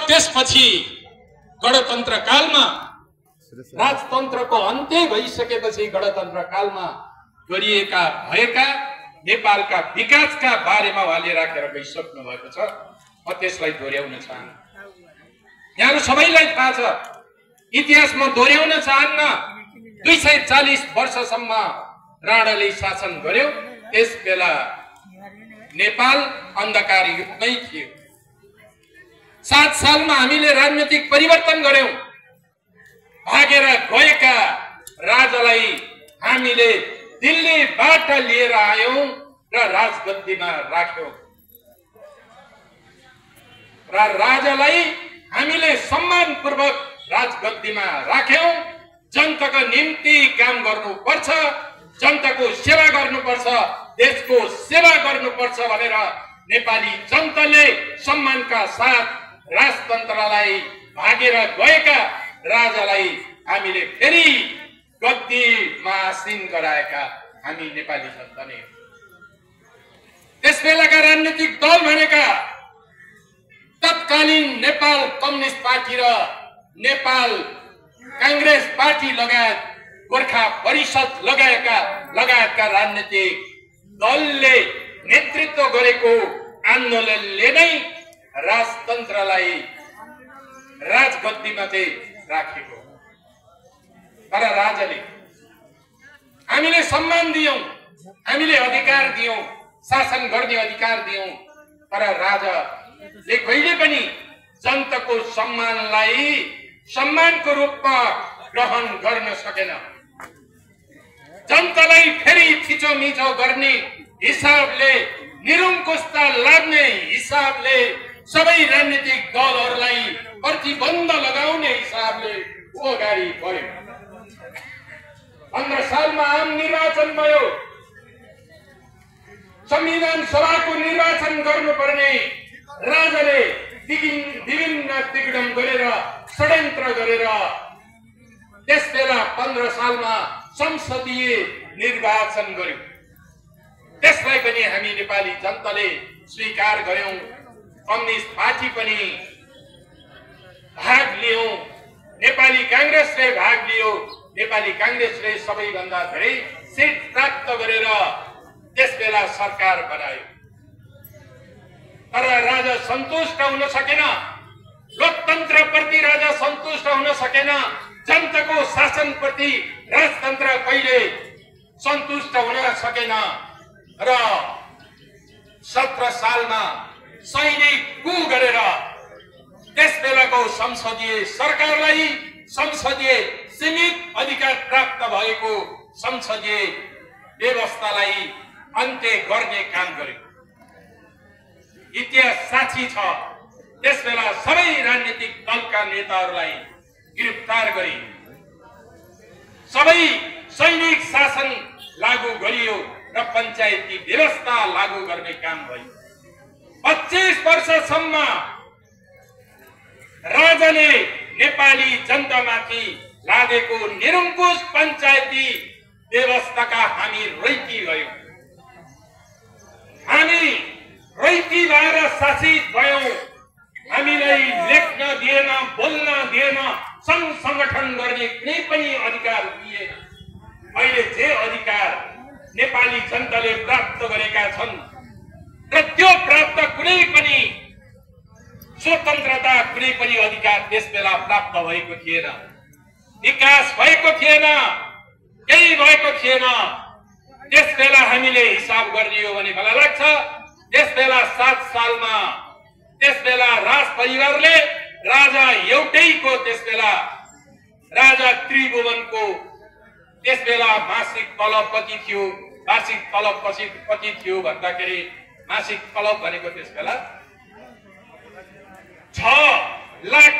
त्यसपछि गणतन्त्र कालमा राजतन्त्रको अन्त्य भइसकेपछि गणतन्त्र कालमा गरिएका भएका नेपालका विकासका बारेमा उहाँले राखेर गइसक्नु भएको छ। म त्यसलाई दोहोर्याउन चाहन्न। यहाँहरू सबैलाई थाहा छ, इतिहास म दोहोर्याउन चाहन्न। 240 वर्षसम्म राणाले शासन गर्यो। त्यस बेला नेपाल अन्धकार युगमै थियो। 7 सालमा हामीले राजनीतिक परिवर्तन गर्यौं। भागेर गएका राजालाई हामीले दिल्लीबाट लिएर आयौं र राजगद्दीमा राख्यौं र राजालाई हामीले सम्मानपूर्वक राजगद्दीमा राख्यौं। जनताको निम्ति काम गर्नुपर्छ, जनताको सेवा गर्नुपर्छ, देशको सेवा गर्नुपर्छ भनेर नेपाली जनताले सम्मानका साथ राजतन्त्रलाई भागेर गएका राजालाई हामीले फेरि गद्दीमा आसीन गराएका हामी नेपाली जनता नै। त्यसबेलाका राजनीतिक दल भनेका तत्कालीन नेपाल कम्युनिस्ट पार्टी र नेपाल कांग्रेस पार्टी लगायत गोर्खा परिषद लगायतका राजनीतिक दलले नेतृत्व गरेको आन्दोलनले नै राजतन्त्रलाई राजगद्दीमा चाहिँ राखेको। तर राजाले हामीले सम्मान दियौं, हामीले अधिकार दियौं, शासन गर्ने अधिकार दियौं, तर राजाले कहिले पनि जनताको सम्मानलाई सम्मानको रूपमा ग्रहण गर्न सकेन। जनतालाई फेरि थिचोमिचो गर्ने हिसाबले, निरङ्कुशता लाग्ने हिसाबले, सबै राजनीतिक दलहरूलाई प्रतिबन्ध लगाउने हिसाबले ऊ अगाडि बढ्यो। 15 सालमा आम निर्वाचन भयो। संविधान सभाको निर्वाचन गर्नुपर्ने राजाले विभिन्न तिगडम गरेर षड्यन्त्र गरेर त्यसबेला 15 सालमा संसदीय निर्वाचन गर्यो। त्यसलाई पनि हामी नेपाली जनताले स्वीकार गर्यौं। कम्युनिस्ट पार्टी पनि भाग लियो, नेपाली कांग्रेसले भाग लियो। नेपाली कांग्रेसले सबैभन्दा धेरै सिट प्राप्त गरेर त्यसबेला सरकार बनायो। तर राजा सन्तुष्ट हुन सकेन। लोकतन्त्रप्रति राजा सन्तुष्ट हुन सकेन। जनताको शासनप्रति राजतन्त्र कहिले सन्तुष्ट हुन सकेन र 17 सालमा सैनिक कु गरेर त्यसबेलाको संसदीय सरकारलाई संसदीय सीमित अधिकार प्राप्त भएको संसदीय व्यवस्थालाई अन्त्य गर्ने काम गर्यो। इतिहास साक्षी छ। त्यसबेला सबै राजनीतिक दलका नेताहरूलाई गिरफ्तार गरी सबै सैनिक शासन लागू गरियो र पञ्चायती व्यवस्था लागू गर्ने काम भयो। 25 वर्षसम्म राजाले नेपाली जनतामाथि लागेको निरङ्कुश पञ्चायती व्यवस्थाका हामी रैती भयौं। हामी रैती भएर शासित भयौं। हामीलाई लेख्न दिएन, बोल्न दिएन, संघ संगठन गर्ने कुनै पनि अधिकार दिएन। अहिले जे अधिकार नेपाली जनताले प्राप्त गरेका छन् र त्यो प्राप्त कुनै पनि स्वतन्त्रता, कुनै पनि अधिकार त्यसबेला प्राप्त भएको थिएन। विकास भएको थिएन, केही भएको थिएन। त्यसबेला हामीले हिसाब गर्ने हो भने मलाई लाग्छ त्यसबेला 7 सालमा त्यसबेला राज परिवारले राजा एउटैको त्यसबेला राजा त्रिभुवनको त्यसबेला मासिक तलब कति थियो, वार्षिक तलब कति थियो भन्दाखेरि मासिक तलब भनेको त्यसबेला 6 लाख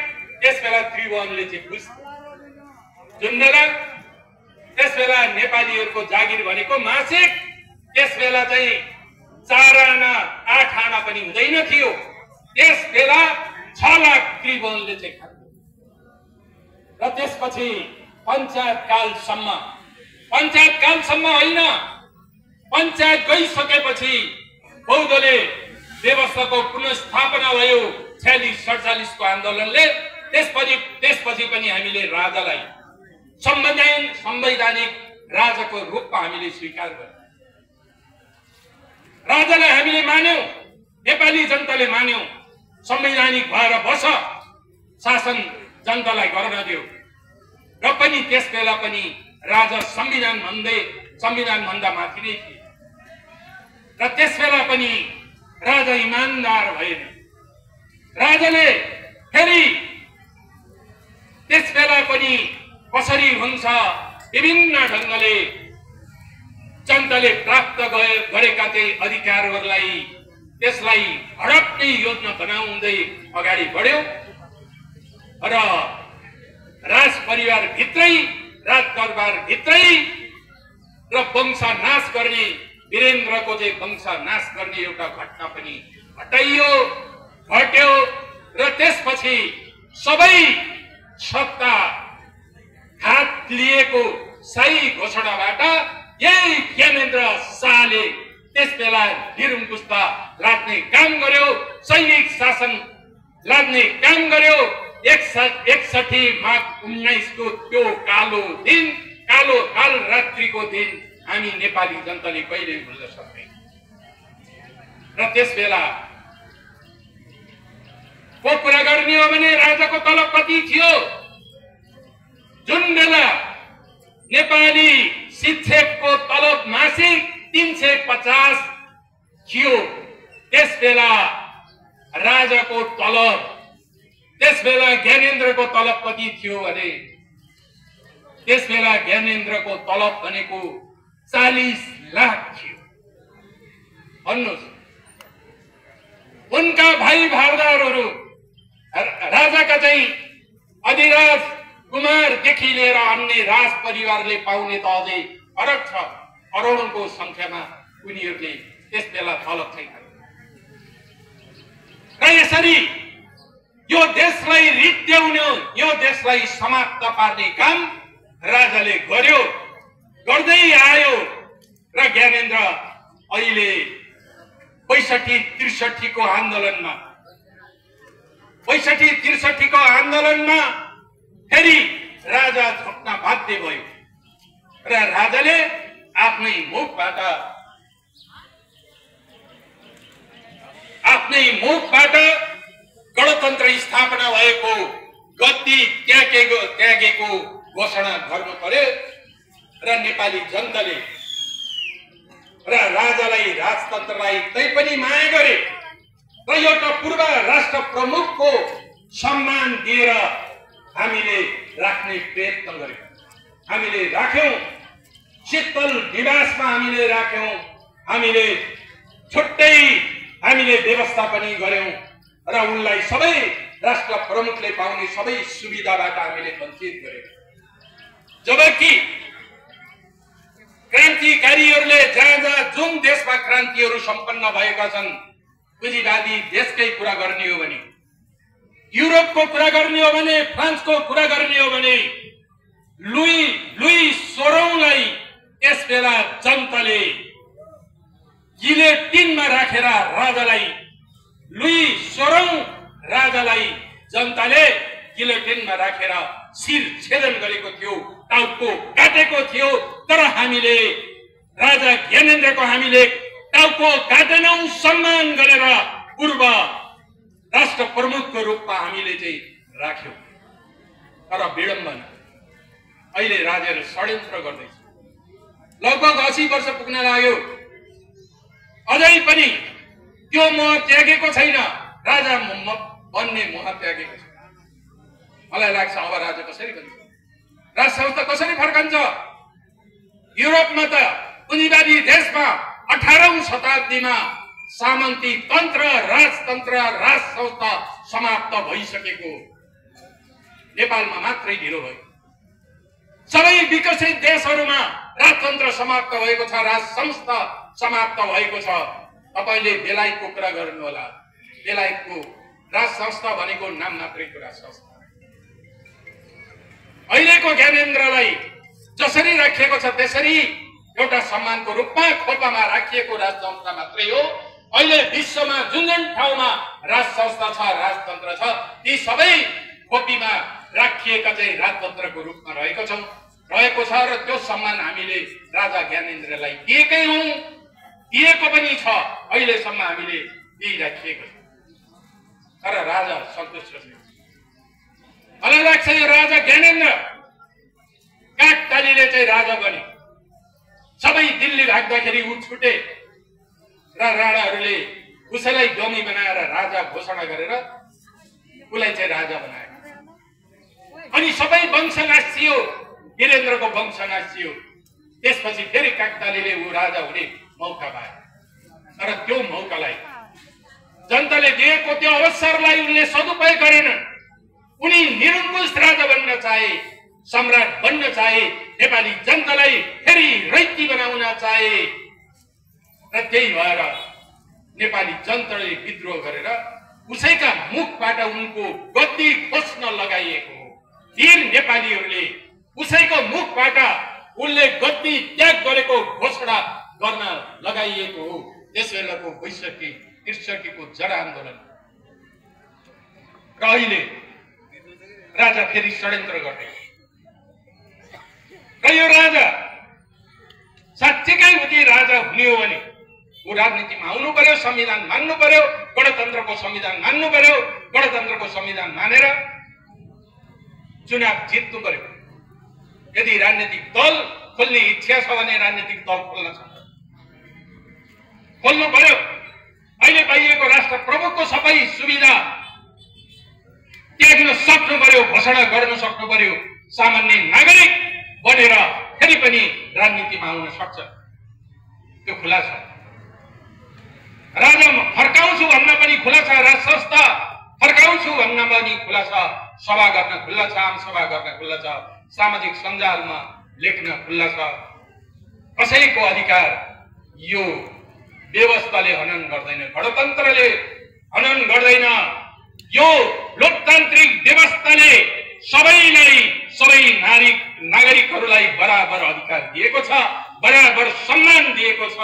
त्यसबेला त्रिभुवनले चाहिँ बुझ्थ्यो। जुन बेला त्यसबेला नेपालीहरूको जागिर भनेको मासिक त्यसबेला चाहिँ 4 आना 8 आना पनि हुँदैन थियो। त्यसबेला 6 लाख त्रिभुवनले चाहिँ खाथ्यो। र त्यसपछि पञ्चायत कालसम्म होइन, पञ्चायत गइसकेपछि बौद्धले व्यवस्थाको पुनर्स्थापना भयो। 46-47 को आन्दोलनले त्यसपछि पनि हामीले राजालाई संवैधानिक राजाको रूपमा हामीले स्वीकार गर्यौं। राजालाई हामीले मान्यौं, नेपाली जनताले मान्यौं, संवैधानिक भएर बस, शासन जनतालाई गर्न दियो। र पनि त्यसबेला पनि राजा संविधान भन्दा माथि नै थिए। र त्यसबेला पनि राजा इमानदार भएन। राजाले फेरि त्यसबेला पनि कसरी हुन्छ विभिन्न ढंगले जनताले प्राप्त गरेका चाहिँ अधिकारहरूलाई त्यसलाई हडप्ने योजना बनाउँदै अगाडि बढ्यो र राज परिवार भित्रै, राज दरबार भित्रै र वंशनाश गर्ने, वीरेन्द्रको चाहिँ वंशनाश गर्ने एउटा घटना पनि घट्यो र त्यसपछि सबै सत्ता हात लिएको सही घोषणाबाट यही ज्ञानेन्द्र शाहले त्यसबेला निरङ्कुशता लाग्ने काम गर्यो, सैनिक शासन लाग्ने काम गर्यो। 61 माघ 19 को त्यो कालो दिन, कालो काल रात्रिको दिन हामी नेपाली जनताले कहिल्यै भुल्न सक्दैन। र त्यसबेला को कुरा गर्ने हो भने राजाको तलब कति थियो? जुन बेला नेपाली शिक्षकको तलब मासिक 350 थियो, त्यसबेला राजाको तलब, त्यसबेला ज्ञानेन्द्रको तलब कति थियो भने त्यसबेला ज्ञानेन्द्रको तलब भनेको 40 लाख थियो। भन्नुहोस्, उनका भाइ भारदारहरू राजाका चाहिँ अधिराज कुमारदेखि लिएर अन्य राज परिवारले पाउने त अझै फरक छ। करोडौंको संख्यामा उनीहरूले त्यसबेला तलब छैन। र यसरी यो देशलाई रित्याउने, यो देशलाई समाप्त पार्ने काम राजाले गर्यो, गर्दै आयो। र ज्ञानेन्द्र अहिले 65-63 को आन्दोलनमा, 65-63 को आन्दोलनमा फेरि राजा झुक्न बाध्य भयो र राजाले आफ्नै मुखबाट गणतन्त्र स्थापना भएको, गद्दी त्यागेको घोषणा गर्नु पर्यो। र नेपाली जनताले र राजालाई, राजतन्त्रलाई तै पनि माया गरे र एउटा पूर्व राष्ट्र प्रमुखको सम्मान दिएर हामीले राख्ने प्रयत्न गर्यौं। हामीले राख्यौं, शीतल निवासमा हामीले राख्यौं, हामीले छुट्टै हामीले व्यवस्था पनि गर्यौं र उनलाई सबै राष्ट्र प्रमुखले पाउने सबै सुविधाबाट हामीले वञ्चित गर्यौं। जबकि क्रान्तिकारीहरूले जहाँ जुन देशमा क्रान्तिहरू सम्पन्न भएका छन्, पुँजीवादी देशकै कुरा गर्ने हो भने, युरोपको कुरा गर्ने हो भने, फ्रान्सको कुरा गर्ने हो भने, लुई 16लाई यसबेला जनताले गिलेटिनमा राखेर राजालाई, लुई 16 राजालाई जनताले गिलेटिनमा राखेर शिर छेदन गरेको थियो, टाउको काटेको थियो। तर हामीले राजा ज्ञानेन्द्रको हामीले टाउको काटेनौं, सम्मान गरेर पूर्व राष्ट्र प्रमुखको रूपमा हामीले चाहिँ राख्यौं। तर विडम्बना, अहिले राजाले षड्यन्त्र गर्दैछ। लगभग 80 वर्ष पुग्न लाग्यो, अझै पनि त्यो मोह त्यागेको छैन। राजा बन्ने मोह त्यागेको छैन। मलाई लाग्छ अब राजा कसरी बन्छ, राज संस्था कसरी फर्कन्छ? युरोपमा त पुँजीवादी देशमा 18औं शताब्दीमा सामन्ती तन्त्र, राजतन्त्र, राज संस्था समाप्त भइसकेको, नेपालमा मात्रै ढिलो भयो। सबै विकसित देशहरूमा राजतन्त्र समाप्त भएको छ, राज संस्था समाप्त भएको छ। तपाईले बेलायतको कुरा गर्नु होला, बेलायतको राज संस्था भनेको नाम मात्रैको राज संस्था। अहिलेको ज्ञानेन्द्रलाई जसरी राखिएको छ त्यसरी एउटा सम्मानको रूपमा खोपामा राखिएको राज संस्था मात्रै हो। अहिले विश्वमा जुन जुन ठाउँमा राज संस्था छ, राजतन्त्र छ, ती सबै खोपीमा राखिएका चाहिँ राजतन्त्रको रूपमा रहेको छ र त्यो सम्मान हामीले राजा ज्ञानेन्द्रलाई दिएकै हौं, दिएको पनि छ, अहिलेसम्म हामीले दिइराखिएको छ। तर राजा सन्तुष्ट छैन। मलाई लाग्छ यो राजा ज्ञानेन्द्र काकतालीले चाहिँ राजा बने, सबै दिल्ली भाग्दाखेरि उ छुटे र राणाहरूले उसैलाई डमी बनाएर राजा घोषणा गरेर उसलाई चाहिँ राजा बनाए। अनि सबै वंश नासियो, वीरेन्द्रको वंश नासियो। त्यसपछि फेरि काकतालीले ऊ राजा हुने मौका पाए। तर त्यो मौकालाई जनताले दिएको त्यो अवसरलाई उनले सदुपयोग गरेनन्। उनी निरङ्कुश राजा बन्न चाहे, सम्राट बन्न चाहे, नेपाली जनतालाई फेरि रैती बनाउन चाहे र त्यही भएर नेपाली जनताले विद्रोह गरेर उसैका मुखबाट उनको गद्दी खोज्न लगाइएको हो। वीर नेपालीहरूले उसैको मुखबाट उनले गद्दी त्याग गरेको घोषणा गर्न लगाइएको हो। त्यसबेलाको बैसठी त्रिसठीको जरा आन्दोलन र अहिले राजा फेरि षड्यन्त्र गर्ने र यो राजा साँच्चीकै उति राजा हुने हो भने ऊ राजनीतिमा आउनु पर्यो, संविधान मान्नु पर्यो, गणतन्त्रको संविधान मान्नु पर्यो, गणतन्त्रको संविधान मानेर चुनाव जित्नु पर्यो। यदि राजनीतिक दल खोल्ने इच्छा छ भने राजनीतिक दल खोल्नु पर्यो। अहिले पाइएको राष्ट्र प्रमुखको सबै सुविधा त्याग्न सक्नु पर्यो, घोषणा गर्न सक्नु पर्यो। सामान्य नागरिक बनेर फेरि पनि राजनीतिमा आउन सक्छ, त्यो खुला छ। राजा फर्काउँछु भन्न पनि खुला छ, राज संस्था फर्काउँछु भन्न पनि खुला छ, सभा गर्न खुल्ला छ, आम सभा गर्न खुल्ला छ, सामाजिक सञ्जालमा लेख्न खुल्ला छ। कसैको अधिकार यो व्यवस्थाले हनन गर्दैन, गणतन्त्रले हनन गर्दैन। यो लोकतान्त्रिक व्यवस्थाले सबैलाई, सबै नागरिकहरूलाई बराबर अधिकार दिएको छ, बराबर सम्मान दिएको छ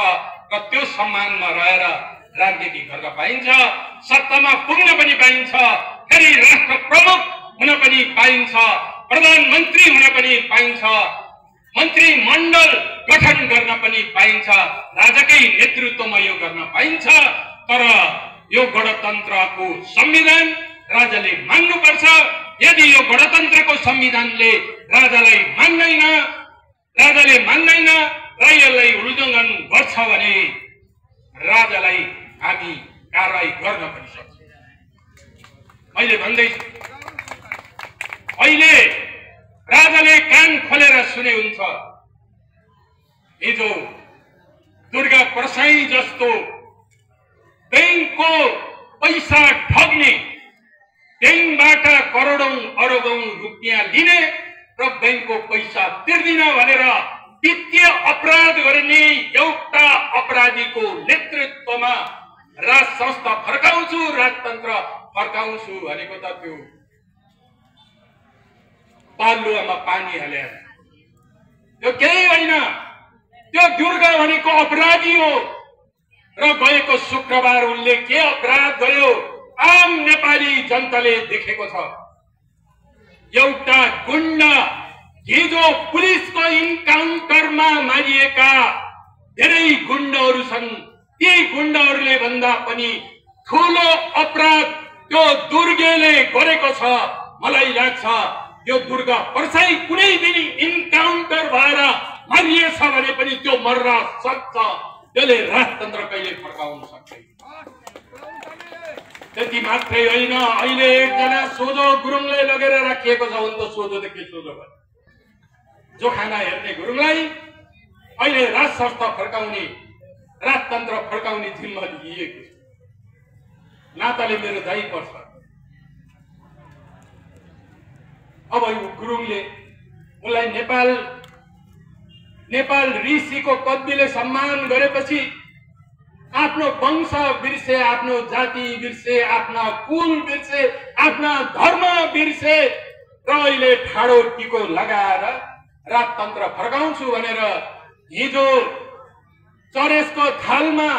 र त्यो सम्मानमा रहेर राजनीति गर्न पाइन्छ, सत्तामा पुग्न पनि पाइन्छ, फेरि राष्ट्र प्रमुख हुन पनि पाइन्छ, प्रधानमन्त्री हुन पनि पाइन्छ, मन्त्रीमण्डल गठन गर्न पनि पाइन्छ, राजाकै नेतृत्वमा यो गर्न पाइन्छ। तर यो गणतन्त्रको संविधान राजाले मान्नुपर्छ। यदि यो गणतन्त्रको संविधानले राजाले मान्दैन र यसलाई उल्लङ्घन गर्छ भने राजालाई हामी कारवाही गर्न पनि सक्छौँ। मैले भन्दैछु, अहिले राजाले कान खोलेर सुने हुन्छ। हिजो दुर्गा प्रसाई जस्तो बैंकको पैसा ठग्ने, बैंकबाट करोडौं अरबौं रुपियाँ लिने र बैंकको पैसा तिर्दिन भनेर वित्तीय अपराध गर्ने एउटा अपराधीको नेतृत्वमा राज संस्था फर्काउँछु, राजतन्त्र फर्काउँछु भनेको त त्यो बालुवामा पानी हाले, त्यो केही होइन। त्यो दुर्गा भनेको अपराधी हो र गएको शुक्रबार उनले के अपराध गर्यो आम नेपाली जनताले देखेको छ। एउटा गुण्डा, हिजो पुलिसको इन्काउन्टरमा मारिएका धेरै गुण्डाहरू छन्, ती गुण्डाहरूले भन्दा पनि ठूलो अपराध त्यो दुर्गेले गरेको छ। मलाई लाग्छ यो दुर्गा प्रसाई कुनै दिन इन्काउन्टर भएर मारिएछ भने पनि त्यो मर्न सक्छ, त्यसले राजतन्त्र कहिले फर्काउन सक्दैन। त्यति मात्रै होइन, अहिले एकजना सोझो गुरुङलाई लगेर राखिएको छ। उनको सोझोदेखि सोझो भयो जोखाना हेर्ने गुरुङलाई अहिले राज संस्था फर्काउने, राजतन्त्र फर्काउने जिम्मा दिइएको छ। नाताले मेरो दाइ पर्छ। अब यो गुरुङले उनलाई नेपाल ऋषिको पदवीले सम्मान गरेपछि आफ्नो वंश बिर्से, आफ्नो जाति बिर्से, आफ्ना कुल बिर्से, आफ्ना धर्म बिर्से र अहिले ठाडो टिको लगाएर राजतन्त्र फर्काउँछु भनेर हिजो चरेसको थालमा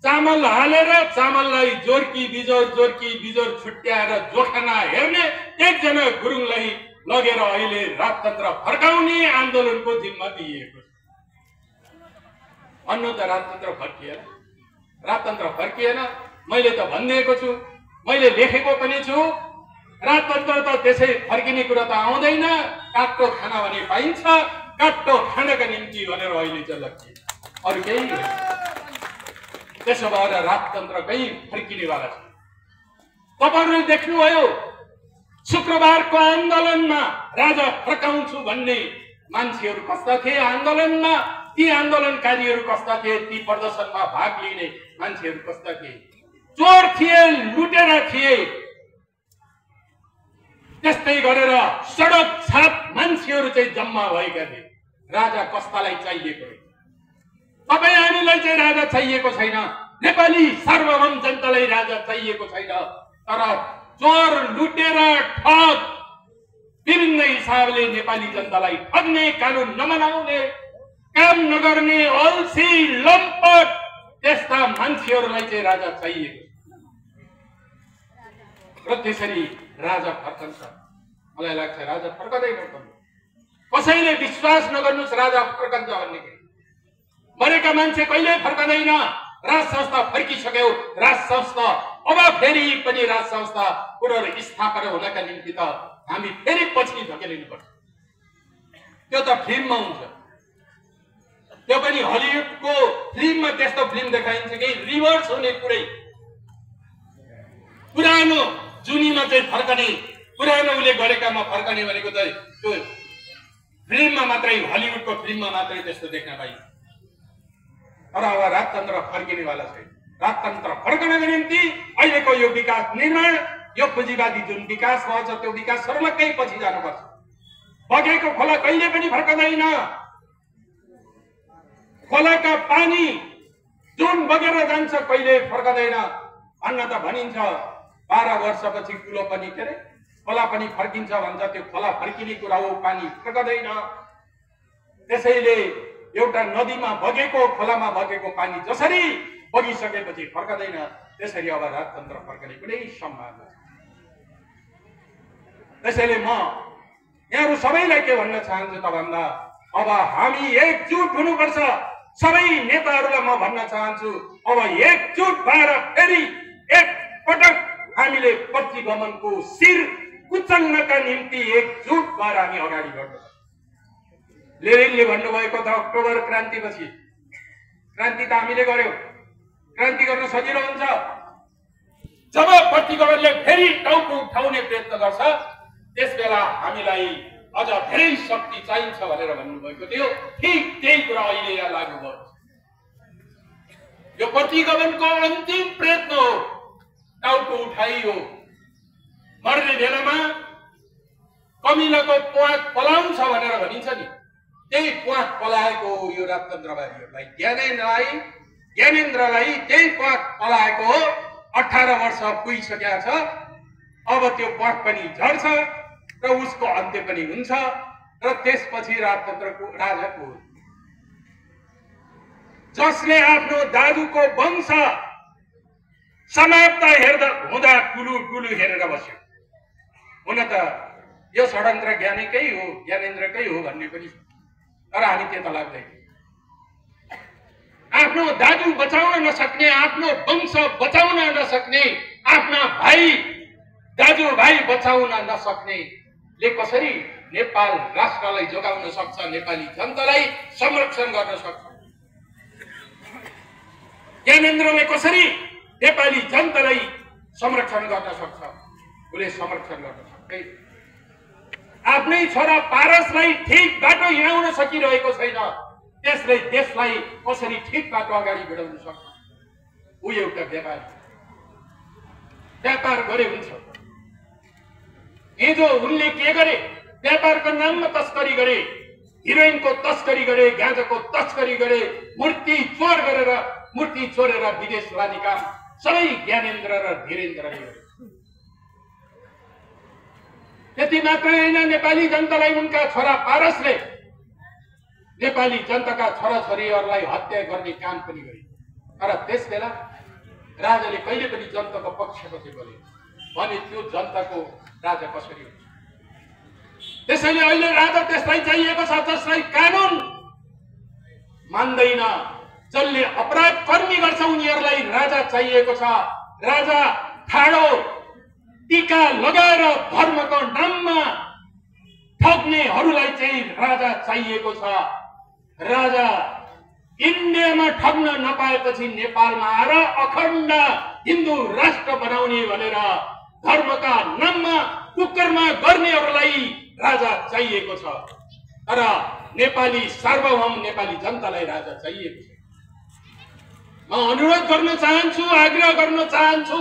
चामल हालेर चामललाई जोर्की बिजोर छुट्याएर जोखाना हेर्ने एकजना गुरुङलाई लगेर अहिले राजतन्त्र फर्काउने आन्दोलनको जिम्मा दिइएको छ। अन्य त राजतन्त्र फर्किएन। मैले त भनिदिएको छु, मैले लेखेको पनि छु, राजतन्त्र त त्यसै फर्किने कुरा त आउँदैन। काट्टो खाना भने पाइन्छ, काट्टो खानका निम्ति भनेर अहिले चाहिँ लग्यो, अरू केही होइन। त्यसो भएर राजतन्त्र कहीँ फर्किनेवाला छ। तपाईहरुले देख्नुभयो शुक्रबारको आन्दोलनमा राजा फर्काउँछु भन्ने मान्छेहरू कस्ता थिए आन्दोलनमा, ती आन्दोलनकारीहरू कस्ता थिए, ती प्रदर्शनमा भाग लिने मान्छेहरू कस्ता थिए। चोर थिए, लुटेरा थिए। त्यस्तै गरेर सडक छाप मान्छेहरू चाहिँ जम्मा भएका थिए। राजा कस्तालाई चाहिएको? तपाई हामीलाई चाहिँ राजा चाहिएको छैन, नेपाली सार्वभौम जनतालाई राजा चाहिएको छैन। तर चोर लुटेरा ठग विभिन्न हिसाबले नेपाली जनतालाई ठग्ने, कानुन नमनाउने, काम नगर्ने, अल्छी लम्पट त्यस्ता मान्छेहरूलाई चाहिँ राजा चाहिएको र त्यसरी राजा फर्कन्छ। मलाई लाग्छ राजा फर्कदैन। कसैले विश्वास नगर्नुस् राजा फर्कन्छ भन्ने। मरेका मान्छे कहिले फर्कदैन। राज संस्था फर्किसक्यो। राज संस्था अब फेरि पनि राज संस्था पुनर्स्थापना हुनका निम्ति त हामी फेरि पछि धकेलिनुपर्छ। त्यो त फिल्ममा हुन्छ, त्यो पनि हलिउडको फिल्ममा त्यस्तो फिल्म देखाइन्छ कि रिभर्स हुने कुरै। पुरानो जुनीमा चाहिँ फर्कने, पुरानो उसले गरेकामा फर्कने भनेको चाहिँ त्यो फिल्ममा मात्रै, हलिउडको फिल्ममा मात्रै त्यस्तो देख्न पाइन्छ। तर अब राजतन्त्र फर्किनेवाला छैन। राजतन्त्र फर्कनको निम्ति अहिलेको यो विकास निर्माण, यो पुँजीवादी जुन विकास भन्छ त्यो विकास सर्लक्कै पछि जानुपर्छ। बगेको खोला कहिले पनि फर्कदैन। खोलाका पानी जुन बगेर जान्छ कहिले फर्कदैन। अन्न त भनिन्छ 12 वर्षपछि कुलो पनि के अरे खोला पनि फर्किन्छ भन्छ। त्यो खोला फर्किने कुरा हो, पानी फर्कदैन। त्यसैले एउटा नदीमा बगेको, खोलामा बगेको पानी जसरी बगिसकेपछि फर्कदैन, त्यसरी अब राजतन्त्र फर्कने कुनै सम्भावना छैन। त्यसैले म यहाँहरु सबैलाई के भन्न चाहन्छु त भन्दा अब हामी एकजुट हुनुपर्छ। सबै नेताहरूलाई म भन्न चाहन्छु अब एकजुट भएर फेरि एक पटक हामीले प्रतिगमनको शिर कुचल्नका निम्ति एकजुट भएर हामी अगाडि बढ्नुपर्छ। लेनिनले भन्नुभएको त अक्टोबर क्रान्तिपछि, क्रान्ति त हामीले गर्यौं, क्रान्ति गर्न सजिलो हुन्छ जब प्रतिगमनले फेरि टाउको उठाउने प्रयत्न गर्छ, त्यसबेला हामीलाई अझ धेरै शक्ति चाहिन्छ भनेर भन्नुभएको थियो। ठीक त्यही कुरा अहिले यहाँ लागू भयो। यो प्रतिगमनको अन्तिम प्रयत्न हो, टाउको उठाइ हो। मर्ने बेलामा कमिलाको प्वाक पलाउँछ भनेर भनिन्छ नि, त्यही प्वाक पलाएको हो यो राजतन्त्रवादीहरूलाई। ज्ञानेन्द्रलाई त्यही प्वाक पलाएको हो। 18 वर्ष पुगिसकेका छ। अब त्यो प्वाक पनि झर्छ र उसको अन्त्य पनि हुन्छ र त्यसपछि राजतन्त्रको राजाको जसले आफ्नो दाजुको वंश समाप्त हुँदा टुलु हेरेर बस्यो। हुन त यो षड्यन्त्र ज्ञानेन्द्रकै हो भन्ने पनि, तर हामी त्यता लाग्दैन। आफ्नो दाजु बचाउन नसक्ने, आफ्नो वंश बचाउन नसक्ने, आफ्ना दाजुभाइ बचाउन नसक्नेले कसरी नेपाल राष्ट्रलाई जोगाउन सक्छ, नेपाली जनतालाई संरक्षण गर्न सक्छ? ज्ञानेन्द्रले कसरी नेपाली जनतालाई संरक्षण गर्न सक्छ? उसले संरक्षण गर्न सक्दैन। आफ्नै छोरा पारसलाई ठीक बाटो हिँडाउन सकिरहेको छैन, त्यसले देशलाई कसरी ठीक बाटो अगाडि बढाउन सक्छ? ऊ एउटा व्यापार गरे हुन्छ। हिजो उनले के गरे? व्यापारको नाममा तस्करी गरे, हिरोइनको तस्करी गरे, गाँजाको तस्करी गरे, मूर्ति चोरेर विदेश लाने काम सबै ज्ञानेन्द्र र धीरेन्द्रले गरे। त्यति मात्रै होइन, नेपाली जनतालाई उनका छोरा पारसले नेपाली जनताका छोराछोरीहरूलाई हत्या गर्ने काम पनि गरे। तर त्यसबेला राजाले कहिले पनि जनताको पक्षको चाहिँ बोले भने त्यो जनताको राजा कसरी हुन्छ? त्यसैले अहिले राजा त्यसलाई चाहिएको छ जसलाई कानुन मान्दैन, जसले अपराध कर्मी गर्छ उनीहरूलाई राजा चाहिएको छ। राजा ठाडो टीका लगाएर धर्मको नाममा ठग्नेहरूलाई चाहिँ राजा चाहिएको छ। राजा इन्डियामा ठग्न नपाएपछि नेपालमा आएर अखण्ड हिन्दू राष्ट्र बनाउने भनेर धर्मका नाममा कुकर्म गर्नेहरूलाई राजा चाहिएको छ। तर नेपाली सार्वभौम नेपाली जनतालाई राजा चाहिएको छ। म अनुरोध गर्न चाहन्छु, आग्रह गर्न चाहन्छु,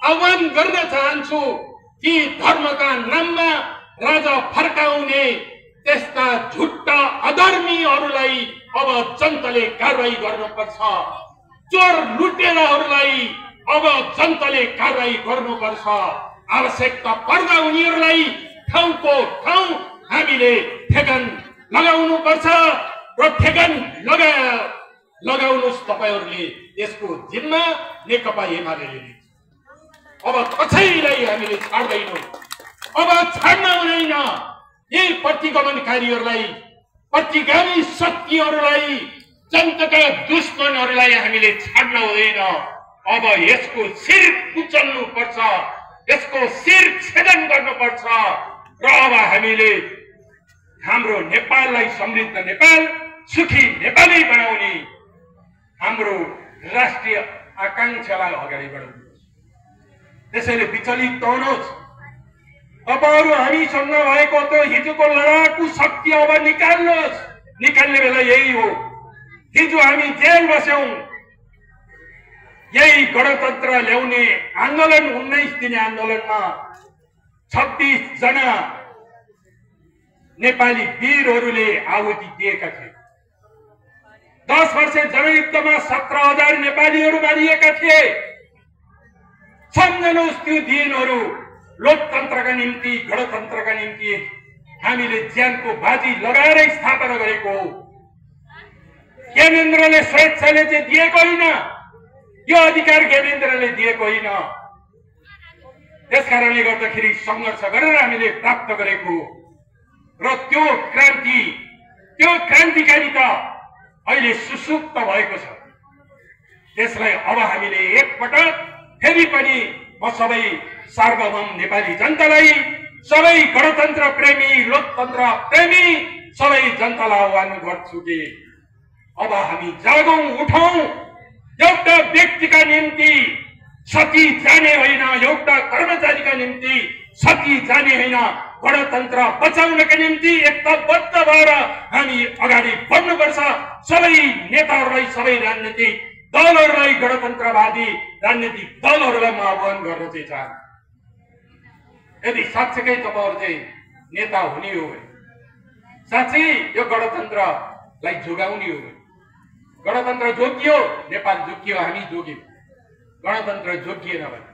आह्वान गर्न चाहन्छु कि धर्मका नाममा राजा फर्काउने त्यस्ता झुट्टा अधर्मीहरूलाई अब जनताले कारबाही गर्नुपर्छ। चोर लुटेराहरूलाई अब जनताले कारबाही गर्नुपर्छ। आवश्यकता पर्दा उनीहरूलाई ठाउँको ठाउँ हामीले ठेगान लगाउनुपर्छ र ठेगान लगाउनुहोस् तपाईहरूले। यसको जिम्मा नेकपा एमालेले लिन्छ। अब कसैलाई हामीले छाड्दैनौँ, अब छाड्न हुँदैन। यी प्रतिगमनकारीहरूलाई, प्रतिगामी शक्तिहरूलाई, जनताका दुश्मनहरूलाई हामीले छाड्न हुँदैन। अब यसको शिर कुचल्नु पर्छ, यसको शिर छेदन गर्नुपर्छ र अब हामीले हाम्रो नेपाललाई समृद्ध नेपाल, सुखी नेपाली बनाउने हाम्रो राष्ट्रिय आकांक्षालाई अगाडि बढाउनु। त्यसैले विचलित नहुनुहोस्। तपाईहरु हामीसँग भएको त्यो हिजोको लडाकु शक्ति अब निकाल्नुहोस्। निकाल्ने बेला यही हो। हिजो हामी जेल बस्यौं, यही गणतन्त्र ल्याउने आन्दोलन 19 दिने आन्दोलनमा 26 जना नेपाली वीरहरूले आहुति दिएका थिए। 10 वर्ष जनयुद्धमा 17,000 नेपालीहरू मारिएका थिए। सम्झनुहोस् त्यो दिनहरू। लोकतन्त्रका निम्ति, गणतन्त्रका निम्ति हामीले ज्यानको बाजी लगाएर स्थापना गरेको हो। ज्ञानेन्द्रले स्वेच्छाले चाहिँ दिएको होइन, यो अधिकार ज्ञानेन्द्रले दिएको होइन। त्यसकारणले गर्दाखेरि संघर्ष गरेर हामीले प्राप्त गरेको र त्यो क्रान्ति, त्यो क्रान्तिकारिता अहिले सुसुप्त भएको छ। त्यसलाई अब हामीले एकपटक फेरि पनि म सबै सार्वभौम नेपाली जनतालाई, सबै गणतन्त्र प्रेमी, लोकतन्त्र प्रेमी सबै जनतालाई आह्वान गर्छु कि अब हामी जागौं, उठौं। एउटा व्यक्तिका निम्ति सती जाने होइन, एउटा कर्मचारीका निम्ति सती जाने होइन। गणतन्त्र बचाउनका निम्ति एकताबद्ध भएर हामी अगाडि बढ्नुपर्छ। सबै नेताहरूलाई, सबै राजनीतिक दलहरूलाई, गणतन्त्रवादी राजनीतिक दलहरूलाई म आह्वान गर्न चाहिँ चाहन्छु। यदि साँच्चै तपाईहरु चाहिँ नेता हुने हो भने, साँच्चै यो गणतन्त्रलाई जोगाउने हो भने, गणतन्त्र जोगियो, नेपाल जोगियो, हामी जोग्यौं। गणतन्त्र जोगिएन भने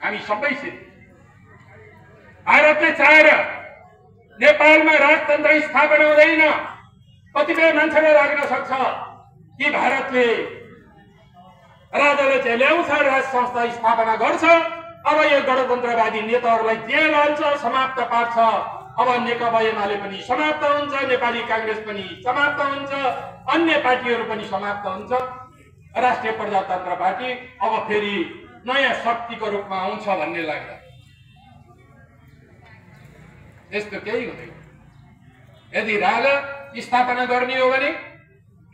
हामी सबै भारतले चाहेर नेपालमा राजतन्त्र स्थापना हुँदैन। कतिपय मान्छेले लाग्न सक्छ कि भारतले राजाले चाहिँ ल्याउँछ, राज संस्था स्थापना गर्छ, अब यो गणतन्त्रवादी नेताहरूलाई जेल हाल्छ, समाप्त पार्छ। अब नेकपा एमाले पनि समाप्त हुन्छ, नेपाली कांग्रेस पनि समाप्त हुन्छ, अन्य पार्टीहरू पनि समाप्त हुन्छ। राष्ट्रिय प्रजातन्त्र पार्टी अब फेरि नयाँ शक्तिको रूपमा आउँछ भन्ने लाग्छ। यस्तो केही हुँदैन। यदि राजा स्थापना गर्ने हो भने,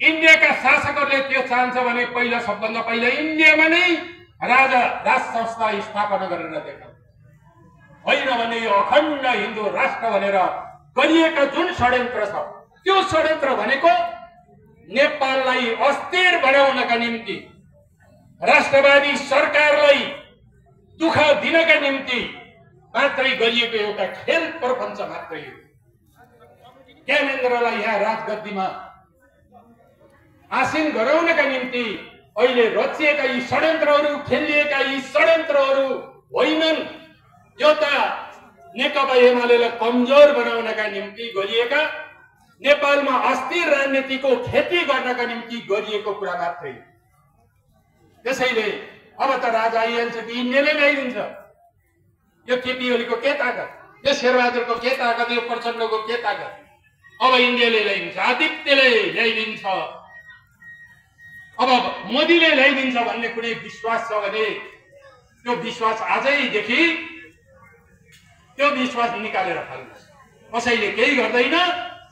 इन्डियाका शासकहरूले त्यो चाहन्छ भने पहिला, सबभन्दा पहिला इन्डियामा नै राज संस्था स्थापना गरेर देखाउँ। होइन भने यो अखण्ड हिन्दू राष्ट्र भनेर गरिएका जुन षड्यन्त्र छ, त्यो षड्यन्त्र भनेको नेपाललाई अस्थिर बनाउनका निम्ति, राष्ट्रवादी सरकारलाई दुःख दिनका निम्ति मात्रै गरिएको एउटा खेल प्रपञ्च मात्रै हो। ज्ञानेन्द्रलाई यहाँ राजगद्दीमा आसीन गराउनका निम्ति अहिले रचिएका यी षड्यन्त्रहरू, खेलिएका यी षड्यन्त्रहरू होइनन्। यो त नेकपा एमालेलाई कमजोर बनाउनका निम्ति गरिएका, नेपालमा अस्थिर राजनीतिको खेती गर्नका निम्ति गरिएको कुरा मात्रै। त्यसैले अब त राजा आइहाल्छ कि इन्डियाले ल्याइदिन्छ। यो केपी ओलीको के ताकत, यो शेरबहादुरको के ताकत, यो प्रचण्डको के ताकत? अब इन्डियाले ल्याइदिन्छ, आदित्यले ल्याइदिन्छ, अब मोदीले ल्याइदिन्छ भन्ने कुनै विश्वास छ भने त्यो विश्वास आजैदेखि त्यो विश्वास निकालेर फाल्नुहोस्। कसैले केही गर्दैन।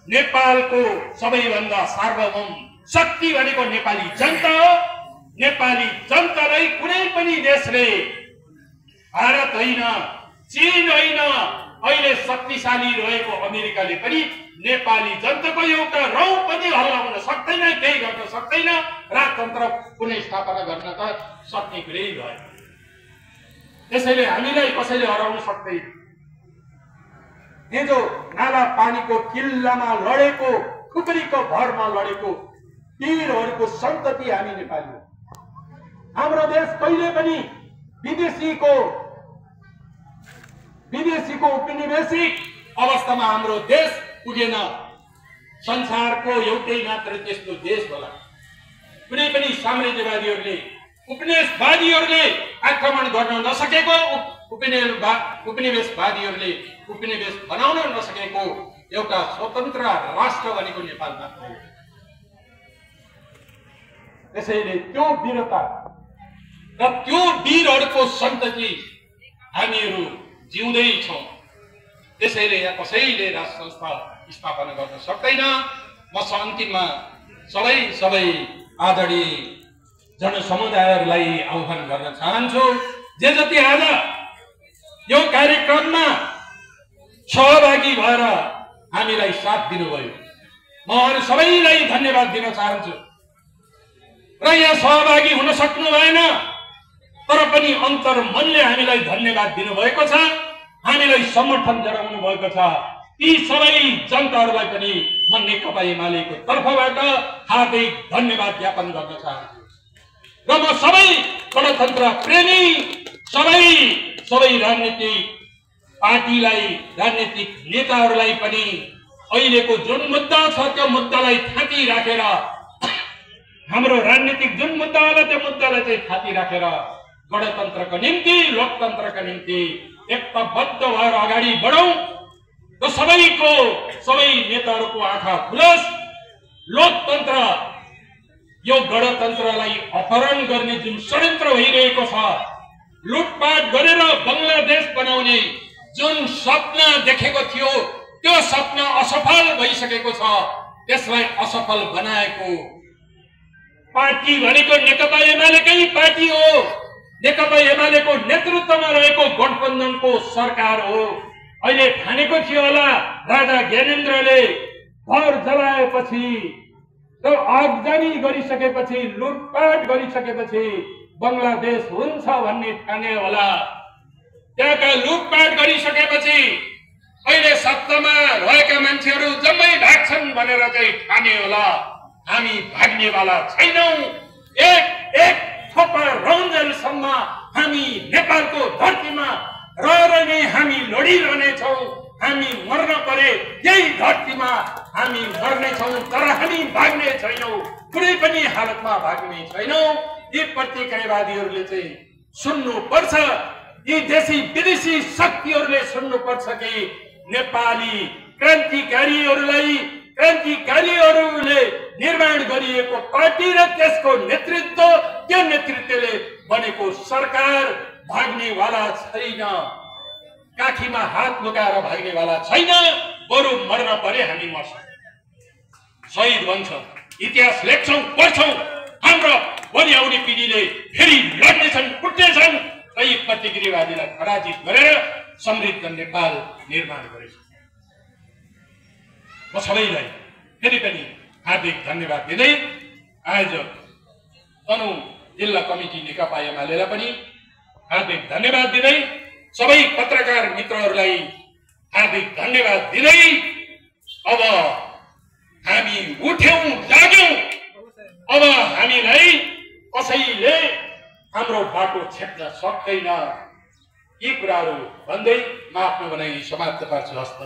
नेपालको सबैभन्दा सार्वभौम शक्ति भनेको नेपाली जनता हो। नेपाली जनतालाई कुनै पनि देशले, भारत होइन, चीन होइन, अहिले शक्तिशाली रहेको अमेरिकाले पनि नेपाली जनताको एउटा रौँ पनि हल्लाउन सक्दैन, केही गर्न सक्दैन। राजतन्त्र कुनै स्थापना गर्न त सक्ने कुरै भएन। त्यसैले हामीलाई कसैले हराउन सक्दैन। हिजो नाला पानीको किल्लामा लडेको, खुकुरीको भरमा लडेको वीरहरूको सन्तति हामी नेपाली हो। हाम्रो देश कहिले पनि विदेशीको उपनिवेशिक अवस्थामा हाम्रो देश पुगेन। संसारको एउटै मात्र त्यस्तो देश होला। कुनै पनि साम्राज्यवादीहरूले, उपनिवेशवादीहरूले आक्रमण गर्न नसकेको, उपनिवेशवादीहरूले उपनिवेश बनाउन नसकेको एउटा स्वतन्त्र राष्ट्र भनेको नेपाल मात्र हो। त्यसैले त्यो वीरता र त्यो वीरहरूको सन्तति हामीहरू जिउँदै छौँ। त्यसैले यहाँ कसैले राष्ट्र संस्था स्थापना गर्न सक्दैन। म अन्तिममा सबै आदरणीय जनसमुदायहरूलाई आह्वान गर्न चाहन्छु, जे जति आज यो कार्यक्रममा सहभागी भएर हामीलाई साथ दिनुभयो, म अरू सबैलाई धन्यवाद दिन चाहन्छु। र यहाँ सहभागी हुन सक्नु भएन, तर पनि अन्तर्मनले हामीलाई धन्यवाद दिनुभएको छ, हामीलाई समर्थन जनाउनु भएको छ। ती सबै जनताहरूलाई पनि म नेकपा एमालेको तर्फबाट हार्दिक धन्यवाद ज्ञापन गर्न चाहन्छु। र म सबै गणतन्त्र प्रेमी सबै राजनीतिक पार्टीलाई, राजनीतिक नेताहरूलाई पनि अहिलेको जुन मुद्दा छ त्यो मुद्दालाई थाती राखेर, हाम्रो राजनीतिक जुन मुद्दा होला त्यो मुद्दालाई चाहिँ थाती राखेर गणतन्त्रको निम्ति, लोकतन्त्रका निम्ति एकताबद्ध भएर अगाडि बढौं र सबै नेताहरूको आँखा खुलोस्। लोकतन्त्र, यो गणतन्त्रलाई अपहरण गर्ने जुन षड्यन्त्र भइरहेको छ, लुटपाट गरेर बङ्गलादेश बनाउने जुन सपना देखेको थियो, त्यो सपना असफल भइसकेको छ। त्यसलाई असफल बनाएको पार्टी भनेको नेकपा एमालेकै पार्टी हो। नेकपा एमालेको नेतृत्वमा रहेको गठबन्धनको सरकार हो। अहिले ठानेको थियो होला राजा ज्ञानेन्द्रले, घर जलाएपछि, त्यो आगजनी गरिसकेपछि, लुटपाट गरिसकेपछि बङ्गलादेश हुन्छ भन्ने ठाने होला। त्यहाँका लुटपाट गरिसकेपछि अहिले सत्तामा रहेका मान्छेहरू जम्मै भाग्छन् भनेर चाहिँ ठाने होला। हामी भाग्नेवाला छैनौं। एक थोपा रन्जनसम्म हामी नेपालको धरतीमा रहेर नै हामी लडिरहनेछौँ। हामी मर्न परे यही धरतीमा हामी मर्नेछौँ, तर हामी भाग्ने छैनौँ, कुनै पनि हालतमा भाग्ने छैनौँ। यी प्रतिक्रियावादीहरूले चाहिँ सुन्नुपर्छ, यी देशी विदेशी शक्तिहरूले सुन्नुपर्छ कि नेपाली क्रान्तिकारीहरूले निर्माण गरिएको पार्टी र त्यसको नेतृत्व, त्यो नेतृत्वले बनेको सरकार भाग्नेवाला छैन, काखीमा हात लुकाएर भाग्नेवाला छैन। बरु मर्न परे हामी मर्छौँ, शहीद बन्छौँ, इतिहास लेख्छौँ, पढ्छौँ। हाम्रो भोलि आउने पिँढीले फेरि लड्नेछन्, कुट्नेछन् र यी प्रतिक्रियावादीलाई पराजित गरेर समृद्ध नेपाल निर्माण गरेछ। म सबैलाई फेरि पनि हार्दिक धन्यवाद दिँदै, आयोजक तनहुँ जिल्ला कमिटी नेकपा एमालेलाई पनि हार्दिक धन्यवाद दिँदै, सबै पत्रकार मित्रहरूलाई हार्दिक धन्यवाद दिँदै, अब हामी उठ्यौं, जाग्यौं। अब हामीलाई कसैले हाम्रो बाटो छेक्न सक्दैन। यी कुराहरू भन्दै म आफ्नो भनाइ समाप्त पार्छु। हस्त।